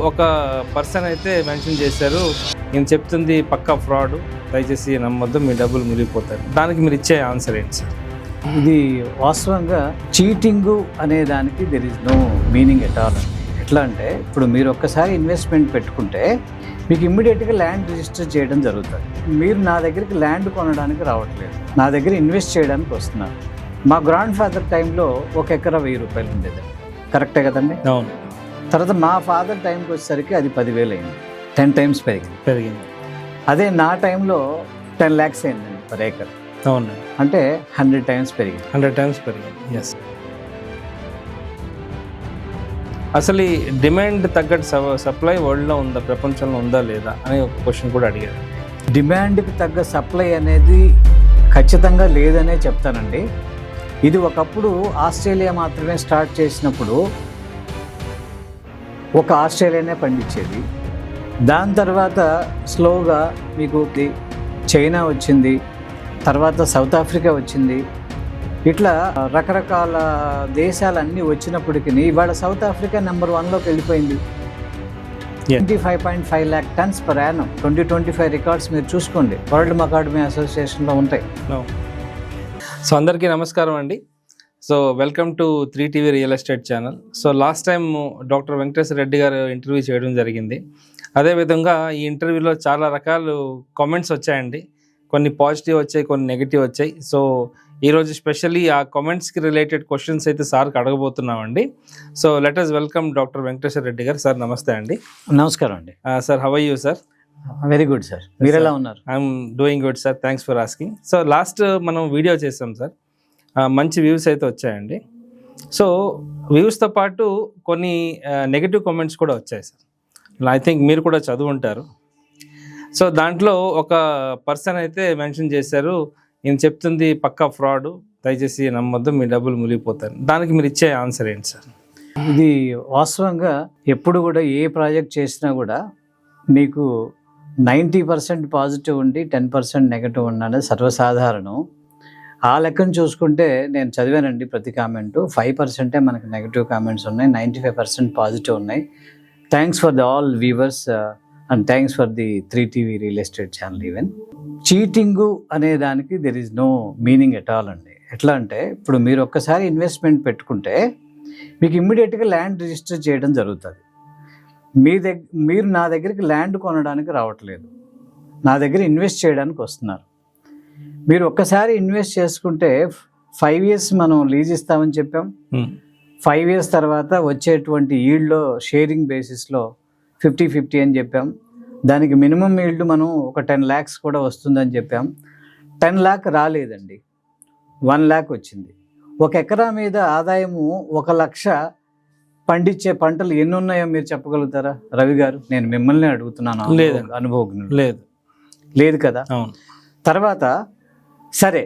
ఒక పర్సన్ అయితే మెన్షన్ చేశారు, నేను చెప్తుంది పక్కా ఫ్రాడ్, దయచేసి నమ్మొద్దు, మీ డబ్బులు మునిగిపోతారు. దానికి మీరు ఇచ్చే ఆన్సర్ ఏంటి సార్? ఇది వాస్తవంగా చీటింగు అనే దానికి there is no meaning at all అండి. ఎట్లా అంటే ఇప్పుడు మీరు ఒక్కసారి ఇన్వెస్ట్మెంట్ పెట్టుకుంటే మీకు ఇమ్మీడియట్గా ల్యాండ్ రిజిస్టర్ చేయడం జరుగుతుంది. మీరు నా దగ్గరికి ల్యాండ్ కొనడానికి రావట్లేదు, నా దగ్గర ఇన్వెస్ట్ చేయడానికి వస్తున్నారు. మా గ్రాండ్ ఫాదర్ టైంలో 1 ఎకరా 1000 రూపాయలు ఉండేది, కరెక్టే కదండి? అవును. తర్వాత మా ఫాదర్ టైంకి వచ్చేసరికి అది 10,000 అయింది, 10 times పెరిగింది. అదే నా టైంలో 10 lakhs అయిందండి పర్ ఏకర్. అవునండి. అంటే 100 times పెరిగింది. 100 times పెరిగింది. ఎస్. అసలు ఈ డిమాండ్ తగ్గట్టు సప్లై వరల్డ్లో ఉందా, ప్రపంచంలో ఉందా లేదా అనే ఒక క్వశ్చన్ కూడా అడిగారు. డిమాండ్కి తగ్గ సప్లై అనేది ఖచ్చితంగా లేదనే చెప్తానండి. ఇది ఒకప్పుడు ఆస్ట్రేలియా మాత్రమే స్టార్ట్ చేసినప్పుడు ఒక ఆస్ట్రేలియానే పండించేది. దాని తర్వాత స్లోగా మీకు చైనా వచ్చింది, తర్వాత సౌత్ ఆఫ్రికా వచ్చింది. ఇట్లా రకరకాల దేశాలన్నీ వచ్చినప్పటికీ ఇవాళ సౌత్ ఆఫ్రికా నెంబర్ 1లోకి వెళ్ళిపోయింది. 25.5 lakh tons per annum. 2025 records మీరు చూసుకోండి, వరల్డ్ మకాడమీ అసోసియేషన్లో ఉంటాయి. సో అందరికీ నమస్కారం అండి. So welcome to 3TV real estate channel. So last time doctor Venkateswara Reddy గారు ఇంటర్వ్యూ చేయడం జరిగింది. అదేవిధంగా ఈ ఇంటర్వ్యూలో చాలా రకాలు కామెంట్స్ వచ్చాయండి. కొన్ని పాజిటివ్ వచ్చాయి, కొన్ని నెగిటివ్ వచ్చాయి. సో ఈరోజు స్పెషల్లీ ఆ కామెంట్స్కి రిలేటెడ్ క్వశ్చన్స్ అయితే సార్కి అడగబోతున్నామండి. So let us welcome doctor Venkateswara Reddy గారు. సార్ నమస్తే అండి. నమస్కారం అండి. Sir, how are you sir? Very good sir, మీరు ఎలా ఉన్నారు? I'm doing good sir, thanks for asking. So last మనం వీడియో చేసాం సార్, మంచి వ్యూస్ అయితే వచ్చాయండి. సో వ్యూస్తో పాటు కొన్ని నెగిటివ్ కామెంట్స్ కూడా వచ్చాయి సార్. ఐ థింక్ మీరు కూడా చదువుంటారు. సో దాంట్లో ఒక పర్సన్ అయితే మెన్షన్ చేశారు, నేను చెప్తుంది పక్కా ఫ్రాడ్, దయచేసి నమ్మొద్దు, మీ డబ్బులు మునిగిపోతారు. దానికి మీరు ఇచ్చే ఆన్సర్ ఏంటి సార్? ఇది వాస్తవంగా ఎప్పుడు కూడా ఏ ప్రాజెక్ట్ చేసినా కూడా మీకు 90% పాజిటివ్ ఉండి 10% నెగటివ్ ఉండడం సర్వసాధారణం. ఆ లెక్కను చూసుకుంటే నేను చదివానండి ప్రతి కామెంటు. 5% మనకు నెగటివ్ కామెంట్స్ ఉన్నాయి, 95% పాజిటివ్ ఉన్నాయి. Thanks for the all viewers and thanks for the 3TV real estate channel. Even cheating అనే దానికి there is no meaning at all అండి. ఎట్లా అంటే ఇప్పుడు మీరు ఒక్కసారి ఇన్వెస్ట్మెంట్ పెట్టుకుంటే మీకు ఇమ్మీడియట్గా ల్యాండ్ రిజిస్టర్ చేయడం జరుగుతుంది. మీరు నా దగ్గరికి ల్యాండ్ కొనడానికి రావట్లేదు, నా దగ్గర ఇన్వెస్ట్ చేయడానికి వస్తున్నారు. మీరు ఒక్కసారి ఇన్వెస్ట్ చేసుకుంటే 5 years మనం లీజ్ ఇస్తామని చెప్పాం. 5 years తర్వాత వచ్చేటువంటి ఈల్డ్లో షేరింగ్ బేసిస్లో 50-50 అని చెప్పాం. దానికి మినిమం ఈల్డ్ మనం ఒక 10 lakhs కూడా వస్తుందని చెప్పాం. 10 lakh రాలేదండి, 1 lakh వచ్చింది. 1 ఎకరా మీద ఆదాయము 1 లక్ష పండించే పంటలు ఎన్ని ఉన్నాయో మీరు చెప్పగలుగుతారా రవి గారు? నేను మిమ్మల్ని అడుగుతున్నాను, అనుభవజ్ఞులు. లేదు కదా. తర్వాత సరే,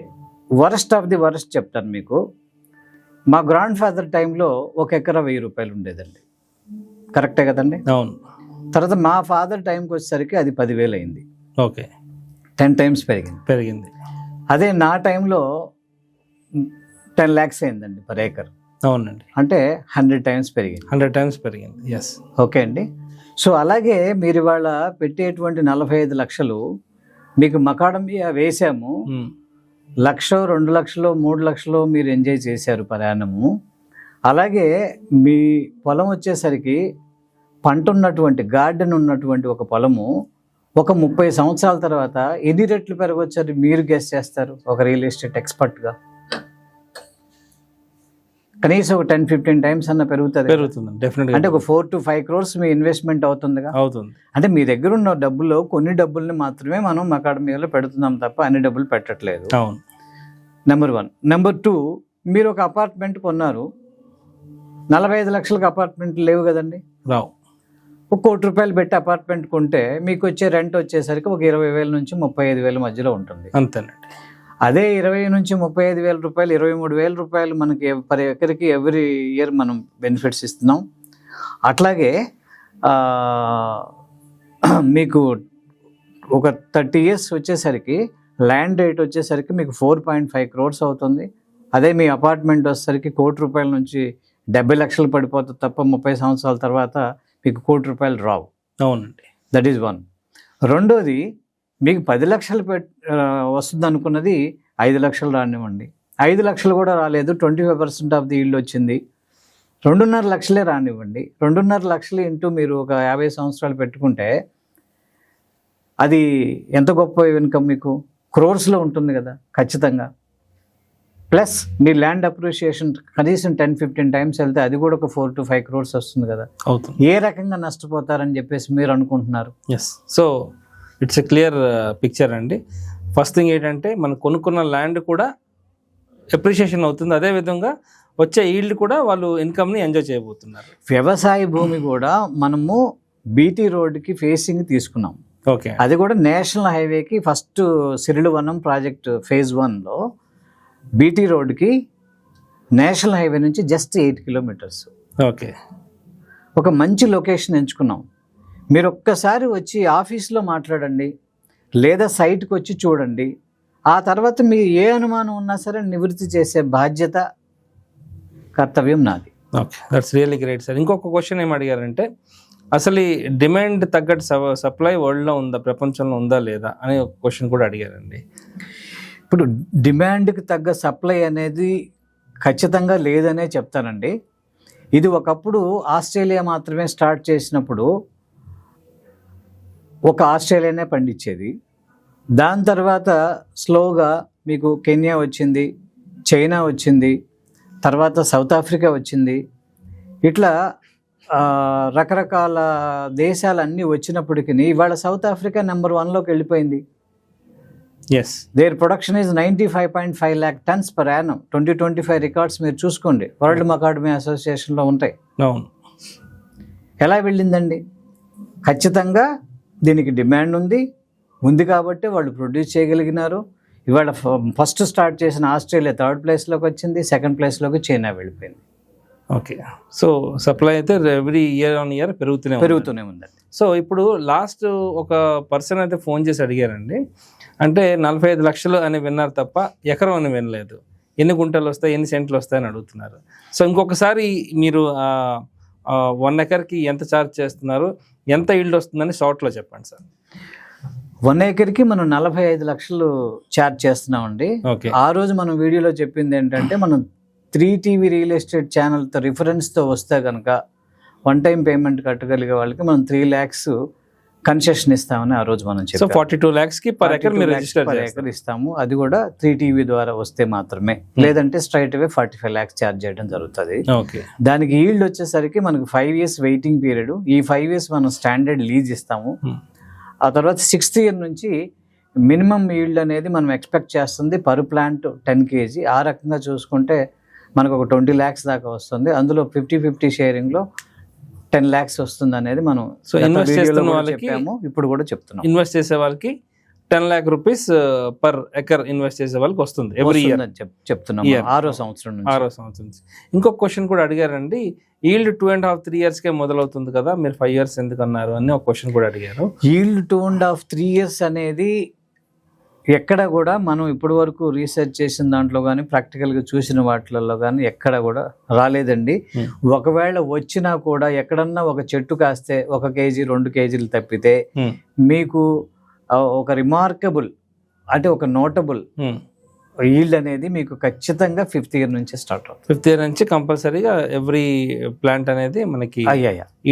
వరస్ట్ ఆఫ్ ది వరస్ట్ చెప్తాను మీకు. మా గ్రాండ్ ఫాదర్ టైంలో 1 ఎకరా 1000 రూపాయలు ఉండేదండి, కరెక్టే కదండి? అవును. తర్వాత మా ఫాదర్ టైంకి వచ్చేసరికి అది 10,000 అయింది. ఓకే, 10 times పెరిగింది. అదే నా టైంలో 10 lakhs అయిందండి పర్ ఏకర్. అవునండి. అంటే 100 times పెరిగింది. 100 times పెరిగింది. ఎస్. ఓకే అండి. సో అలాగే మీరు ఇవాళ పెట్టేటువంటి 45 లక్షలు మీకు మకాడమియా వేసాము, 1 లక్ష 2 లక్షలు 3 లక్షలు మీరు ఎంజాయ్ చేశారు ప్రయాణము. అలాగే మీ పొలం వచ్చేసరికి పంట ఉన్నటువంటి గార్డెన్ ఉన్నటువంటి ఒక పొలము ఒక 30 సంవత్సరాల తర్వాత ఎన్ని రెట్లు పెరగొచ్చని మీరు గెస్ చేస్తారు ఒక రియల్ ఎస్టేట్ ఎక్స్పర్ట్గా? కనీసం ఒక 10-15 times అన్న పెరుగుతుంది. అంటే ఒక 4 to 5 crores మీ ఇన్వెస్ట్మెంట్ అవుతుందిగా. అవుతుంది. అంటే మీ దగ్గర ఉన్న డబ్బులో కొన్ని డబ్బుల్ని మాత్రమే మనం అకాడమీలో పెడుతున్నాం తప్ప అన్ని డబ్బులు పెట్టట్లేదు. అవును. నెంబర్ 1. నెంబర్ 2, మీరు ఒక అపార్ట్మెంట్ కొన్నారు, 45 లక్షలకు అపార్ట్మెంట్ లేవు కదండి. రావు. 1 కోటి రూపాయలు పెట్టి అపార్ట్మెంట్ కొంటే మీకు వచ్చే రెంట్ వచ్చేసరికి ఒక 20,000 నుంచి 35,000 మధ్యలో ఉంటుంది. అంతేనండి. అదే 20 నుంచి 35,000 రూపాయలు, 23,000 రూపాయలు మనకి పర్ ఎకర్కి ఎవ్రీ ఇయర్ మనం బెనిఫిట్స్ ఇస్తున్నాం. అట్లాగే మీకు ఒక 30 years వచ్చేసరికి ల్యాండ్ రేట్ వచ్చేసరికి మీకు 4.5 crores అవుతుంది. అదే మీ అపార్ట్మెంట్ వచ్చేసరికి 1 కోటి రూపాయల నుంచి 70 లక్షలు పడిపోతుంది తప్ప 30 సంవత్సరాల తర్వాత మీకు ₹1,00,00,000 రావు. అవునండి. That is one. రెండోది, మీకు 10 లక్షలు వస్తుంది అనుకున్నది 5 లక్షలు రానివ్వండి, 5 లక్షలు కూడా రాలేదు, 25% ఆఫ్ ది ఈల్డ్ వచ్చింది, 2.5 లక్షలే రానివ్వండి. 2.5 లక్షలు ఇంటూ మీరు ఒక 50 సంవత్సరాలు పెట్టుకుంటే అది ఎంత గొప్ప ఇన్కమ్, మీకు క్రోర్స్లో ఉంటుంది కదా ఖచ్చితంగా. ప్లస్ మీ ల్యాండ్ అప్రిషియేషన్ కనీసం 10-15 టైమ్స్ వెళ్తే అది కూడా ఒక 4 to 5 crores వస్తుంది కదా. అవుతుంది. ఏ రకంగా నష్టపోతారని చెప్పేసి మీరు అనుకుంటున్నారు? Yes. So it's a clear picture అండి. ఫస్ట్ థింగ్ ఏంటంటే మనం కొనుక్కున్న ల్యాండ్ కూడా అప్రిషియేషన్ అవుతుంది, అదేవిధంగా వచ్చే ఈల్డ్ కూడా వాళ్ళు ఇన్కమ్ని ఎంజాయ్ చేయబోతున్నారు. వ్యవసాయ భూమి కూడా మనము బీటీ రోడ్కి ఫేసింగ్ తీసుకున్నాం. ఓకే. అది కూడా నేషనల్ హైవేకి ఫస్ట్ సిరిడివనం ప్రాజెక్ట్ phase 1లో బీటీ రోడ్కి నేషనల్ హైవే నుంచి జస్ట్ 8 kilometers. ఓకే. ఒక మంచి లొకేషన్ ఎంచుకున్నాం. మీరు ఒక్కసారి వచ్చి ఆఫీస్లో మాట్లాడండి, లేదా సైట్కి వచ్చి చూడండి. ఆ తర్వాత మీ ఏ అనుమానం ఉన్నా సరే నివృత్తి చేసే బాధ్యత, కర్తవ్యం నాది. Okay, that's really great sir. ఇంకొక క్వశ్చన్ ఏం అడిగారంటే, అసలు ఈ డిమాండ్ తగ్గట్టు సప్లై వరల్డ్లో ఉందా, ప్రపంచంలో ఉందా లేదా అనే ఒక క్వశ్చన్ కూడా అడిగారండి. ఇప్పుడు డిమాండ్కి తగ్గ సప్లై అనేది ఖచ్చితంగా లేదనే చెప్తానండి. ఇది ఒకప్పుడు ఆస్ట్రేలియా మాత్రమే స్టార్ట్ చేసినప్పుడు ఒక ఆస్ట్రేలియానే పండించేది. దాని తర్వాత స్లోగా మీకు కెన్యా వచ్చింది, చైనా వచ్చింది, తర్వాత సౌత్ ఆఫ్రికా వచ్చింది. ఇట్లా రకరకాల దేశాలన్నీ వచ్చినప్పటికీ ఇవాళ సౌత్ ఆఫ్రికా నెంబర్ 1లోకి వెళ్ళిపోయింది. Yes. There production is 95.5 lakh tons per annum. 2025 records మీరు చూసుకోండి, వరల్డ్ అకాడమీ అసోసియేషన్లో ఉంటాయి. అవును. ఎలా వెళ్ళిందండి? ఖచ్చితంగా దీనికి డిమాండ్ ఉంది కాబట్టి వాళ్ళు ప్రొడ్యూస్ చేయగలిగినారు. ఇవాళ ఫస్ట్ స్టార్ట్ చేసిన ఆస్ట్రేలియా 3rd ప్లేస్లోకి వచ్చింది, 2nd ప్లేస్లోకి చైనా వెళ్ళిపోయింది. ఓకే. సో సప్లై అయితే ఎవ్రీ ఇయర్ ఆన్ ఇయర్ పెరుగుతూనే ఉందండి. సో ఇప్పుడు లాస్ట్ ఒక పర్సన్ అయితే ఫోన్ చేసి అడిగారండి, అంటే 45 లక్షలు అని విన్నారు తప్ప ఎకరం అని వినలేదు, ఎన్ని గుంటలు వస్తాయి, ఎన్ని సెంట్లు వస్తాయని అడుగుతున్నారు. సో ఇంకొకసారి మీరు 1 acreకి ఎంత ఛార్జ్ చేస్తున్నారు, ఎంత ఈల్డ్ వస్తుందని షార్ట్లో చెప్పండి సార్. 1 acreకి మనం 45 లక్షలు ఛార్జ్ చేస్తున్నామండి. ఓకే. ఆ రోజు మనం వీడియోలో చెప్పింది ఏంటంటే, మనం 3TV రియల్ ఎస్టేట్ ఛానల్తో రిఫరెన్స్తో వస్తే కనుక 1 time పేమెంట్ కట్టగలిగే వాళ్ళకి మనం 3 lakhs కన్సెషన్ ఇస్తామని ఆ రోజు మనం చెప్పాము. సో 42 lakhsకి per acre మీరు రిజిస్టర్ ఎకర్ ఇస్తాము. అది కూడా 3TV ద్వారా వస్తే మాత్రమే, లేదంటే స్ట్రైట్ అవే 45 lakhs ఛార్జ్ చేయడం జరుగుతుంది. ఓకే. దానికి ఈల్డ్ వచ్చేసరికి మనకు 5 years వెయిటింగ్ పీరియడ్. ఈ 5 years మనం స్టాండర్డ్ లీజ్ ఇస్తాము. ఆ తర్వాత 6th year నుంచి మినిమం ఈల్డ్ అనేది మనం ఎక్స్పెక్ట్ చేస్తుంది పర్ ప్లాంట్ 10 kg. ఆ రకంగా చూసుకుంటే మనకు ఒక 20 lakhs దాకా వస్తుంది. అందులో 50-50 షేరింగ్లో 10 lakhs వస్తుంది అనేది మనం ఇన్వెస్ట్ చేస్తున్న వాళ్ళకి చెప్పాము, ఇప్పుడు కూడా చెప్తున్నాం. ఇన్వెస్ట్ చేసే వాళ్ళకి 10 lakh rupees per acre invest చేసే వాళ్ళకి వస్తుంది ఎవ్రీ ఇయర్ చెప్తున్నాం. 6వ సంవత్సరం నుంచి. ఇంకొక క్వశ్చన్ కూడా అడిగారండి, ఈల్డ్ 2.5-3 yearsకే మొదలవుతుంది కదా, మీరు 5 years ఎందుకు అన్నారు అని ఒక క్వశ్చన్ కూడా అడిగారు. ఈల్డ్ 2.5-3 years అనేది ఎక్కడ కూడా మనం ఇప్పటి వరకు రీసెర్చ్ చేసిన దాంట్లో కానీ ప్రాక్టికల్గా చూసిన వాటిల్లో కానీ ఎక్కడ కూడా రాలేదండి. ఒకవేళ వచ్చినా కూడా ఎక్కడన్నా ఒక చెట్టు కాస్తే 1 kg 2 kgలు తప్పితే మీకు ఒక రిమార్కబుల్ అంటే ఒక నోటబుల్ ఈల్డ్ అనేది మీకు ఖచ్చితంగా 5th year నుంచి స్టార్ట్ అవుతుంది. 5th year నుంచి కంపల్సరీగా ఎవ్రీ ప్లాంట్ అనేది మనకి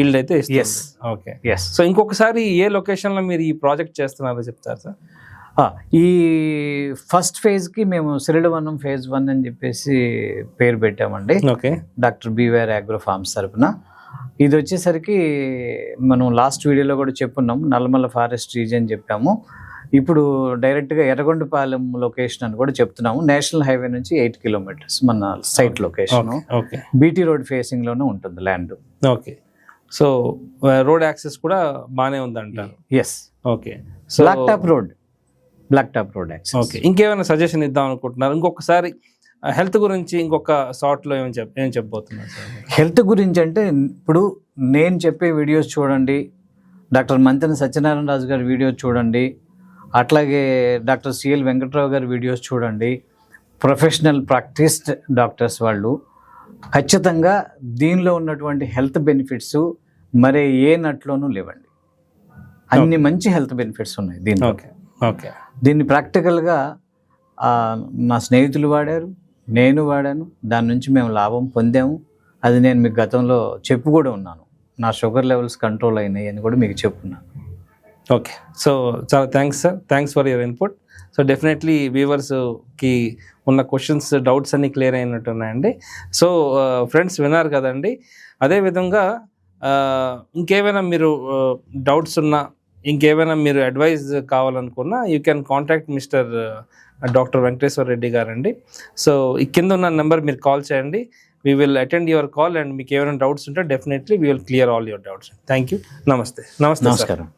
ఈల్డ్ అయితే ఇస్తుంది. ఓకే. సో ఇంకొకసారి ఏ లొకేషన్లో మీరు ఈ ప్రాజెక్ట్ చేస్తున్నారో చెప్తారు సార్? ఈ ఫస్ట్ ఫేజ్కి మేము సిరిడివనం phase 1 అని చెప్పేసి పేరు పెట్టామండి. ఓకే. డాక్టర్ బీవేర్ అగ్రో ఫార్మ్స్ తరపున. ఇది వచ్చేసరికి మనం లాస్ట్ వీడియోలో కూడా చెప్పున్నాం, నల్లమల్ల ఫారెస్ట్ రీజియన్ చెప్పాము. ఇప్పుడు డైరెక్ట్గా ఎర్రగొండపాలెం లొకేషన్ అని కూడా చెప్తున్నాము. నేషనల్ హైవే నుంచి 8 kilometers మన సైట్ లొకేషన్. బీటీ రోడ్ ఫేసింగ్లోనే ఉంటుంది ల్యాండ్. ఓకే. సో రోడ్ యాక్సెస్ కూడా బాగానే ఉందంటారు. Yes. Okay. So black top road access. Okay. ఇంకేమైనా సజెషన్ ఇద్దాం అనుకుంటున్నారు? ఇంకొకసారి హెల్త్ గురించి ఇంకొక షార్ట్లో ఏం చెప్పబోతున్నారు సార్? హెల్త్ గురించి అంటే ఇప్పుడు నేను చెప్పే వీడియోస్ చూడండి, డాక్టర్ మంతెన సత్యనారాయణ రాజు గారి వీడియోస్ చూడండి, అట్లాగే డాక్టర్ సిఎల్ వెంకట్రావు గారి వీడియోస్ చూడండి. ప్రొఫెషనల్ ప్రాక్టీస్డ్ డాక్టర్స్ వాళ్ళు ఖచ్చితంగా దీనిలో ఉన్నటువంటి హెల్త్ బెనిఫిట్స్ మరే ఏ నట్లోనూ లేవండి. అన్ని మంచి హెల్త్ బెనిఫిట్స్ ఉన్నాయి దీంట్లో. ఓకే ఓకే దీన్ని ప్రాక్టికల్గా నా స్నేహితులు వాడారు, నేను వాడాను, దాని నుంచి మేము లాభం పొందాము. అది నేను మీకు గతంలో చెప్పు కూడా ఉన్నాను, నా షుగర్ లెవెల్స్ కంట్రోల్ అయినాయి అని కూడా మీకు చెప్పున్నాను. ఓకే, సో చాలా thanks sir, thanks for your input. So definitely వ్యూవర్స్కి ఉన్న క్వశ్చన్స్, డౌట్స్ అన్నీ క్లియర్ అయినట్టు ఉన్నాయండి. సో ఫ్రెండ్స్ విన్నారు కదండి. అదేవిధంగా ఇంకేమైనా మీరు డౌట్స్ ఉన్నా, ఇంకేమైనా మీరు అడ్వైజ్ కావాలనుకున్నా you can contact mister doctor Venkateswara Reddy గారండి. సో ఈ కింద ఉన్న నెంబర్ మీరు కాల్ చేయండి. We will attend your call and మీకు ఏమైనా డౌట్స్ ఉంటే definitely we will clear all your doubts. Thank you. నమస్తే. నమస్కారం.